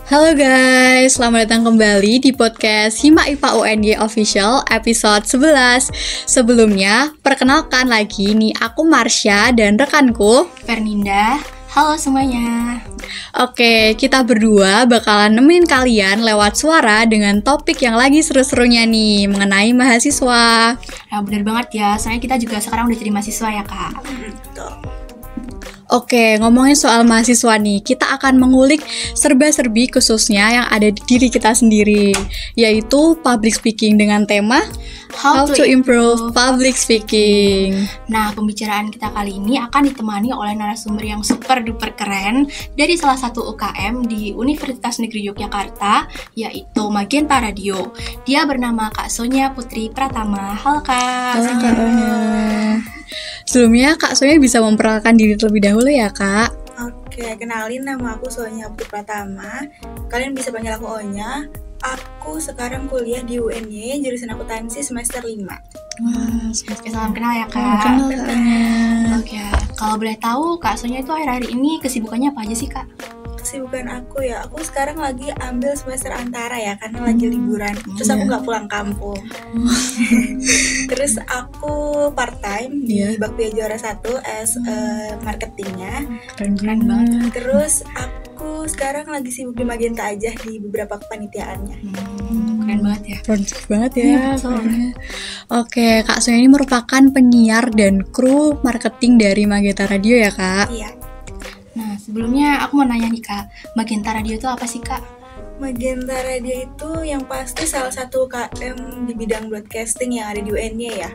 Halo guys, selamat datang kembali di podcast Hima IPA UNY Official episode 11. Sebelumnya, perkenalkan lagi nih aku Marsha dan rekanku Ferninda. Halo semuanya. Oke, kita berdua bakalan nemenin kalian lewat suara dengan topik yang lagi seru-serunya nih mengenai mahasiswa. Nah bener banget ya, soalnya kita juga sekarang udah jadi mahasiswa ya kak. Oke, ngomongin soal mahasiswa nih, kita akan mengulik serba-serbi khususnya yang ada di diri kita sendiri, yaitu public speaking dengan tema How to Improve Public Speaking. Nah, pembicaraan kita kali ini akan ditemani oleh narasumber yang super duper keren dari salah satu UKM di Universitas Negeri Yogyakarta, yaitu Magenta Radio. Dia bernama Kak Sonia Putri Pratama. Halo Kak. Halo Kak Sonia. Sebelumnya Kak Sonia bisa memperkenalkan diri terlebih dahulu ya Kak. Oke, kenalin nama aku Sonia Putri Pratama. Kalian bisa panggil aku Onya. Aku sekarang kuliah di UNY, jurusan akuntansi semester 5. Wah, salam kenal ya Kak. Kenal Kak Onya. Oke, kalau boleh tahu Kak Sonia itu akhir-akhir ini kesibukannya apa aja sih Kak? Kesibukan aku ya, aku sekarang lagi ambil semester antara ya, karena lagi liburan. Terus aku nggak pulang kampung. Terus aku part time di Bakpia Juara 1 as marketingnya. Keren banget. Terus aku sekarang lagi sibuk di Magenta aja di beberapa kepanitiaannya. Keren banget ya. Produktif banget ya. Iya, betul. Oke, Kak Sonia ini merupakan penyiar dan kru marketing dari Magenta Radio ya Kak. Iya. Nah, sebelumnya aku mau nanya nih Kak, Magenta Radio itu apa sih Kak? Magenta Radio itu yang pasti salah satu KM di bidang broadcasting yang ada di UNY ya.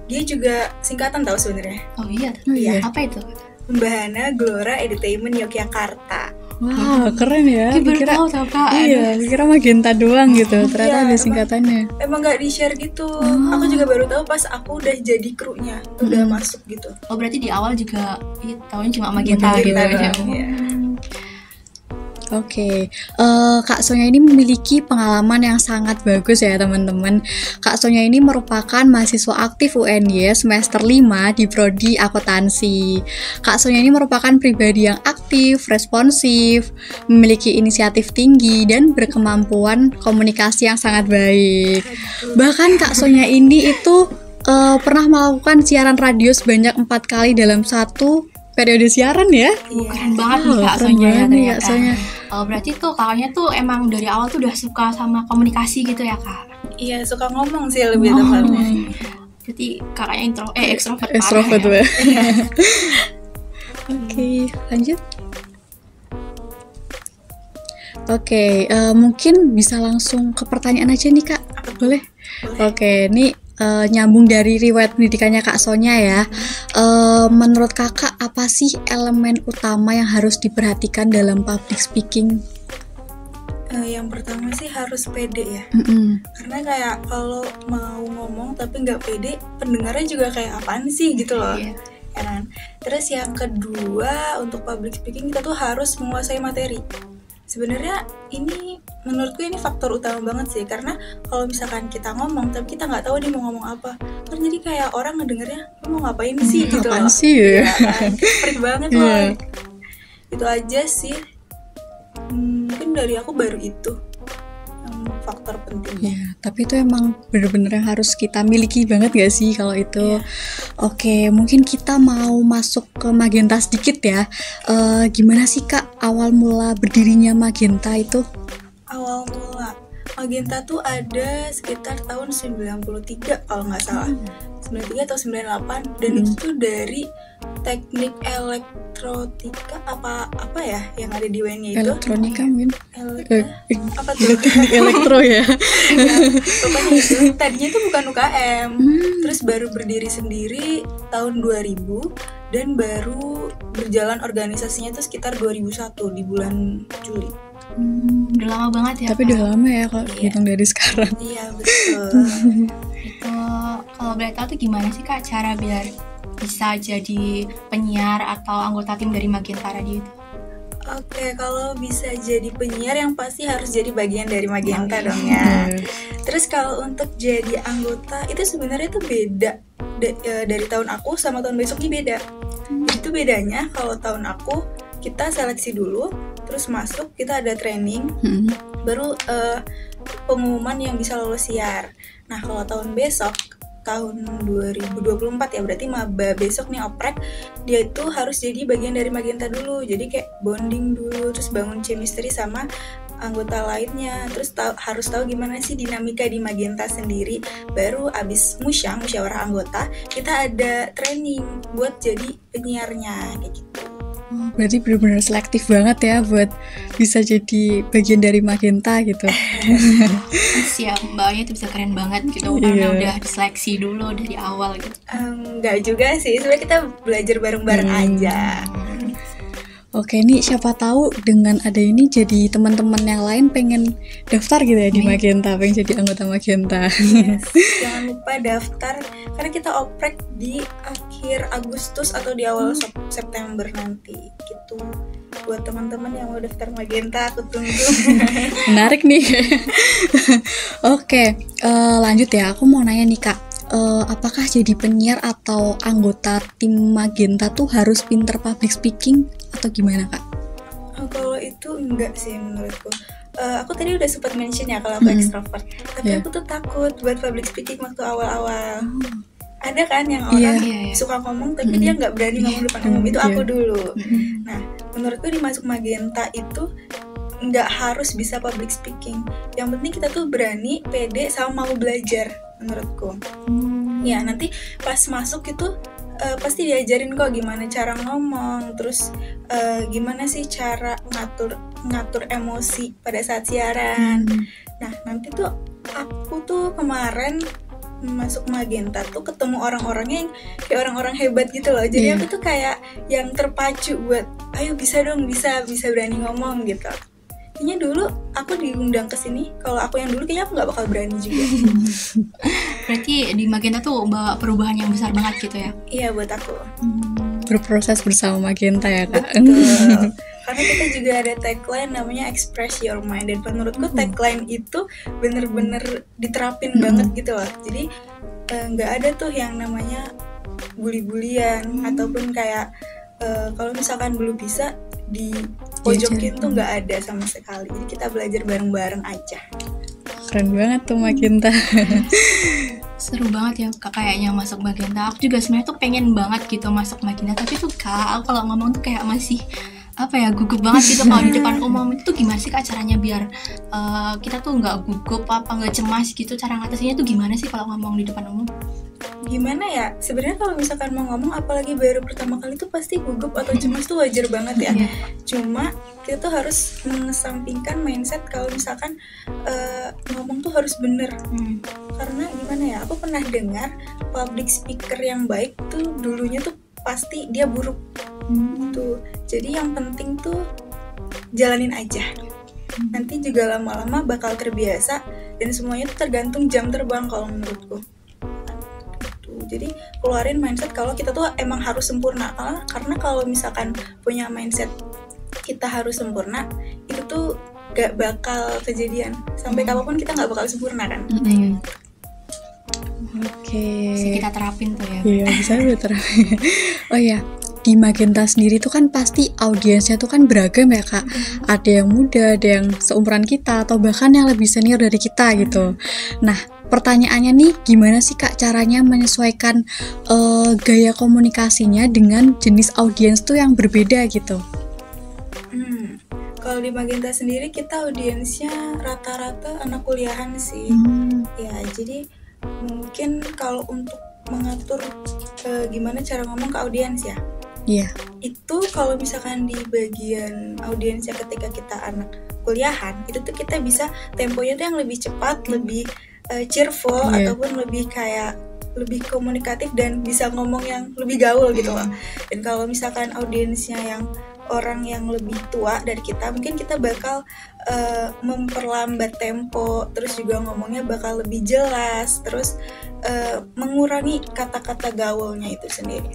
Dia juga singkatan tahu sebenarnya. Oh iya, iya. Apa itu? Pembahana Gelora Entertainment Yogyakarta. Wah, keren ya. Baru tahu tau Kak. Iya, pikir Magenta doang gitu. Ternyata Iya, ada singkatannya. Emang gak di-share gitu. Aku juga baru tahu pas aku udah jadi krunya, udah masuk gitu. Oh berarti di awal juga tahunya cuma Magenta gitu ya. Oke, Kak Sonia ini memiliki pengalaman yang sangat bagus ya teman-teman. Kak Sonia ini merupakan mahasiswa aktif UNY semester 5 di Prodi Akuntansi. Kak Sonia ini merupakan pribadi yang aktif, responsif, memiliki inisiatif tinggi, dan berkemampuan komunikasi yang sangat baik. Bahkan Kak Sonia ini itu pernah melakukan siaran radio sebanyak 4 kali dalam satu periode siaran ya. Keren banget nih Kak keren Sonia ya banget nih, Kak ternyata. Sonia. Oh berarti tuh kakaknya tuh emang dari awal tuh udah suka sama komunikasi gitu ya Kak? Iya, suka ngomong sih lebih tepatnya. Berarti kakaknya ekstrovert Extrovert parah ya. ya. Oke, lanjut. Oke, mungkin bisa langsung ke pertanyaan aja nih Kak. Boleh? Oke, ini nyambung dari riwayat pendidikannya Kak Sonia ya. Menurut kakak apa sih elemen utama yang harus diperhatikan dalam public speaking? Yang pertama sih harus pede ya. Karena kayak kalau mau ngomong tapi nggak pede, pendengarnya juga kayak apaan sih gitu loh. Iya. Ya kan? Terus yang kedua, untuk public speaking kita tuh harus menguasai materi. Sebenarnya ini menurutku ini faktor utama banget sih, karena kalau misalkan kita ngomong tapi kita nggak tahu dia mau ngomong apa, kan jadi kayak orang ngedengernya mau ngapain sih gitu Apaan loh. sih ya? Kan? Freak banget loh. Itu aja sih. Mungkin dari aku baru itu yang faktor pentingnya. Ya, tapi itu emang bener-bener yang harus kita miliki banget gak sih kalau itu. Oke, mungkin kita mau masuk ke Magenta sedikit ya. Gimana sih Kak awal mula berdirinya Magenta itu? Awal mula Magenta tuh ada sekitar tahun 93 kalau nggak salah. 93 atau 98, dan itu tuh dari teknik elektronika apa ya yang ada di UNY itu. Elektronika mungkin. Apa tuh? Elektro ya. Pokoknya itu tadinya tuh bukan UKM. Terus baru berdiri sendiri tahun 2000, dan baru berjalan organisasinya tuh sekitar 2001 di bulan Juli. Udah lama banget ya. Tapi udah lama ya kalau hitung dari sekarang. Iya betul. Itu kalau boleh tahu tuh gimana sih Kak cara biar bisa jadi penyiar atau anggota tim dari Magenta Radio itu? Oke, kalau bisa jadi penyiar yang pasti harus jadi bagian dari Magenta dong ya. Terus kalau untuk jadi anggota itu sebenarnya tuh beda dari tahun aku sama tahun besoknya beda. Itu bedanya kalau tahun aku kita seleksi dulu, terus masuk kita ada training, Mm-mm. baru pengumuman yang bisa lolos siar. Nah kalau tahun besok, tahun 2024 ya, berarti maba besok nih oprek, dia itu harus jadi bagian dari Magenta dulu, jadi kayak bonding dulu, terus bangun chemistry sama anggota lainnya, terus harus tahu gimana sih dinamika di Magenta sendiri. Baru abis musyawarah anggota, kita ada training buat jadi penyiarnya kayak gitu. Berarti benar-benar selektif banget ya buat bisa jadi bagian dari Magenta gitu. Siap, mbaknya itu bisa keren banget gitu Iya. karena udah diseleksi dulu dari awal gitu. Enggak juga sih, sebenarnya kita belajar bareng-bareng aja. Oke, nih siapa tahu dengan ada ini jadi teman-teman yang lain pengen daftar gitu ya di Magenta, pengen jadi anggota Magenta. Yes, jangan lupa daftar karena kita oprek di akhir Agustus atau di awal September nanti gitu. Buat teman-teman yang mau daftar Magenta, aku tunggu. Menarik nih. Oke, lanjut ya. Aku mau nanya nih Kak, apakah jadi penyiar atau anggota tim Magenta tuh harus pinter public speaking atau gimana Kak? Kalau itu enggak sih menurutku. Aku tadi udah sempat mention ya kalau aku extrovert, tapi aku tuh takut buat public speaking waktu awal-awal. Ada kan yang orang suka ngomong tapi dia nggak berani ngomong depan umum, itu aku dulu. Nah, menurutku di masuk Magenta itu nggak harus bisa public speaking. Yang penting kita tuh berani, pede, sama mau belajar menurutku. Ya nanti pas masuk itu pasti diajarin kok gimana cara ngomong, terus gimana sih cara ngatur emosi pada saat siaran. Nah nanti tuh aku tuh kemarin masuk Magenta tuh ketemu orang-orangnya yang kayak orang-orang hebat gitu loh. Jadi aku tuh kayak yang terpacu buat ayo bisa dong, bisa berani ngomong gitu. Kayaknya dulu aku diundang ke sini, kalau aku yang dulu kayaknya aku nggak bakal berani juga. Berarti di Magenta tuh bawa perubahan yang besar banget gitu ya? Iya buat aku. Berproses bersama Magenta ya Kak. Betul. Karena kita juga ada tagline namanya Express Your Mind, dan menurutku tagline itu bener-bener diterapin banget gitu loh. Jadi nggak ada tuh yang namanya bully-bulian ataupun kayak kalau misalkan belum bisa di pojokin tuh nggak ada sama sekali. Jadi kita belajar bareng-bareng aja. Keren banget tuh Magenta. Seru banget ya Kak kayaknya masuk Magenta. Aku juga sebenarnya tuh pengen banget gitu masuk Magenta, tapi tuh Kak kalau ngomong tuh kayak masih gugup banget gitu kalau di depan umum. Itu tuh gimana sih Kak caranya biar kita tuh nggak gugup nggak cemas gitu, cara ngatasinnya tuh gimana sih kalau ngomong di depan umum? Gimana ya, sebenarnya kalau misalkan mau ngomong apalagi baru pertama kali tuh pasti gugup atau cemas tuh wajar banget ya. Cuma kita tuh harus mengesampingkan mindset kalau misalkan ngomong tuh harus bener. Karena gimana ya, aku pernah dengar public speaker yang baik tuh dulunya tuh pasti dia buruk. Tuh, jadi yang penting tuh jalanin aja. Nanti juga lama-lama bakal terbiasa dan semuanya tuh tergantung jam terbang kalau menurutku. Jadi keluarin mindset kalau kita tuh emang harus sempurna, karena kalau misalkan punya mindset kita harus sempurna, itu tuh gak bakal kejadian. Sampai kapanpun kita gak bakal sempurna kan. Oke. Bisa kita terapin tuh ya. Iya, bisa terapin. Oh ya, di Magenta sendiri tuh kan pasti audiensnya tuh kan beragam ya Kak. Ada yang muda, ada yang seumuran kita, atau bahkan yang lebih senior dari kita gitu. Nah, pertanyaannya nih, gimana sih Kak caranya menyesuaikan gaya komunikasinya dengan jenis audiens tuh yang berbeda gitu? Kalau di Magenta sendiri kita audiensnya rata-rata anak kuliahan sih. Ya, jadi mungkin kalau untuk mengatur gimana cara ngomong ke audiens ya. Iya. Itu kalau misalkan di bagian audiensnya ketika kita anak kuliahan, itu tuh kita bisa temponya tuh yang lebih cepat, lebih cheerful, ataupun lebih kayak lebih komunikatif dan bisa ngomong yang lebih gaul gitu loh. Dan kalau misalkan audiensnya yang orang yang lebih tua dari kita, mungkin kita bakal memperlambat tempo, terus juga ngomongnya bakal lebih jelas, terus mengurangi kata-kata gaulnya itu sendiri.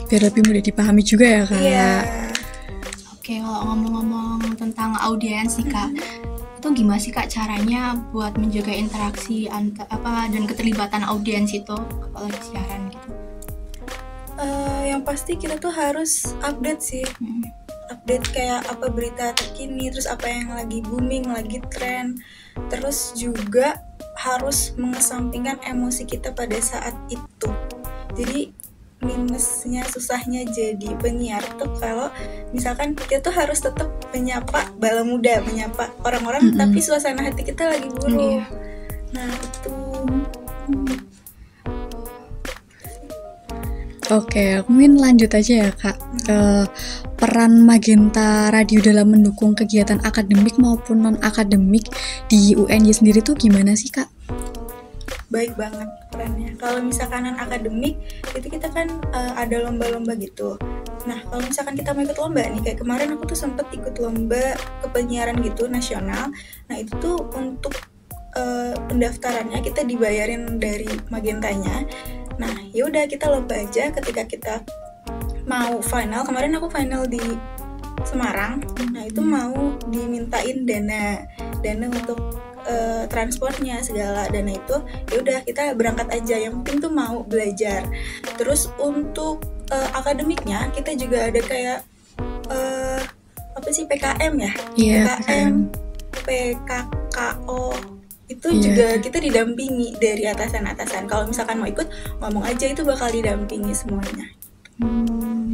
Biar lebih mudah dipahami juga ya Kak. Iya. Oke, kalau ngomong-ngomong tentang audiens nih Kak, itu gimana sih Kak caranya buat menjaga interaksi dan keterlibatan audiens itu apalagi siaran gitu? Yang pasti kita tuh harus update sih. update kayak apa berita terkini, terus apa yang lagi booming, lagi tren. Terus juga harus mengesampingkan emosi kita pada saat itu. Jadi minusnya, susahnya jadi penyiar tuh kalau misalkan kita tuh harus tetap menyapa bala muda, menyapa orang-orang, tapi suasana hati kita lagi buruk. Nah itu. Oke, mungkin lanjut aja ya Kak. Peran Magenta Radio dalam mendukung kegiatan akademik maupun non-akademik di UNY sendiri tuh gimana sih Kak? Baik banget perannya. Kalau misalkan non-akademik itu kita kan ada lomba-lomba gitu. Nah kalau misalkan kita mau ikut lomba nih, kayak kemarin aku tuh sempet ikut lomba kepenyiaran gitu nasional. Nah itu tuh untuk pendaftarannya kita dibayarin dari Magentanya. Nah yaudah kita lomba aja. Ketika kita mau final, kemarin aku final di Semarang. Nah itu mau dimintain dana untuk transportnya segala, dana itu ya udah kita berangkat aja, yang penting tuh mau belajar. Terus untuk akademiknya kita juga ada kayak apa sih PKM ya, PKM, PKKO itu juga kita didampingi dari atasan. Kalau misalkan mau ikut ngomong aja, itu bakal didampingi semuanya.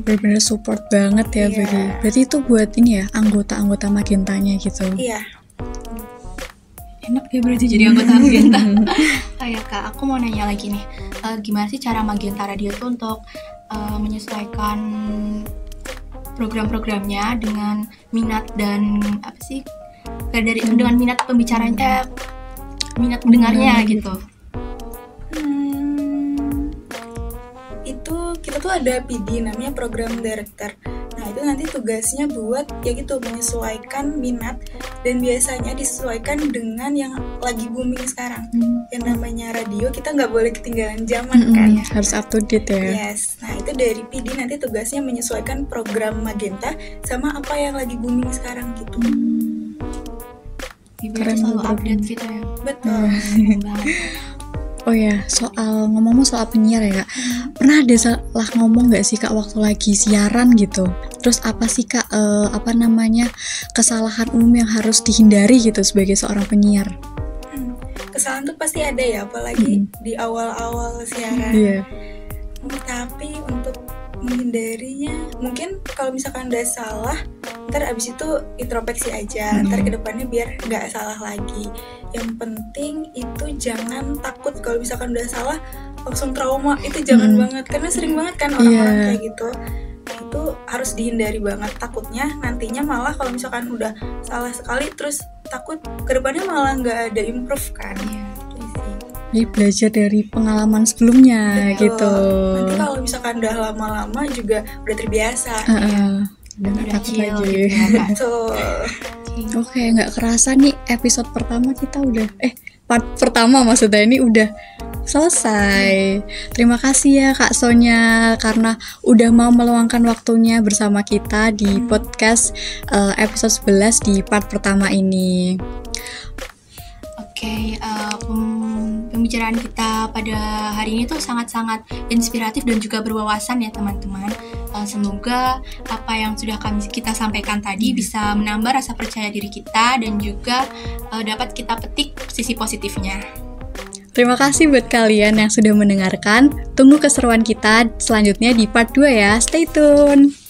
Benar-benar support banget ya. Berarti itu buat ini ya, anggota-anggota Magentanya gitu. Iya. Enak ya berarti jadi anggota Magenta. Kayak Kak, aku mau nanya lagi nih, gimana sih cara Magenta Radio tuh untuk menyesuaikan program-programnya dengan minat dan apa sih, dengan minat pembicaranya, minat mendengarnya gitu. Itu kita tuh ada PD namanya Program Director. Nah itu nanti tugasnya buat ya gitu, menyesuaikan minat, dan biasanya disesuaikan dengan yang lagi booming sekarang. Yang namanya radio, kita nggak boleh ketinggalan zaman kan. Harus up to date ya. Yes. Nah itu dari PD nanti tugasnya menyesuaikan program Magenta sama apa yang lagi booming sekarang gitu. Keren, selalu update gitu ya. Betul. Banget. Oh ya, ngomong soal penyiar ya Kak, pernah ada salah ngomong gak sih Kak waktu lagi siaran gitu? Terus apa sih Kak, kesalahan umum yang harus dihindari gitu sebagai seorang penyiar? Kesalahan tuh pasti ada ya, apalagi di awal-awal siaran. Tapi untuk menghindarinya, mungkin kalau misalkan udah salah, ntar abis itu introspeksi aja, ntar kedepannya biar nggak salah lagi. Yang penting itu jangan takut kalau misalkan udah salah langsung trauma, itu jangan banget, karena sering banget kan orang-orang kayak gitu. Nah, itu harus dihindari banget. Takutnya nantinya malah kalau misalkan udah salah sekali terus takut kedepannya malah nggak ada improve kan. Jadi belajar dari pengalaman sebelumnya. Betul. Gitu. Nanti kalau misalkan udah lama-lama juga udah terbiasa. Udah gak takut lagi. Gitu, betul. Oke, gak kerasa nih episode pertama kita udah part pertama maksudnya ini udah selesai. Terima kasih ya Kak Sonya karena udah mau meluangkan waktunya bersama kita di podcast episode 11 di part pertama ini. Oke, pembicaraan kita pada hari ini tuh sangat-sangat inspiratif dan juga berwawasan ya teman-teman. Semoga apa yang sudah kita sampaikan tadi bisa menambah rasa percaya diri kita dan juga dapat kita petik sisi positifnya. Terima kasih buat kalian yang sudah mendengarkan. Tunggu keseruan kita selanjutnya di part 2 ya. Stay tune!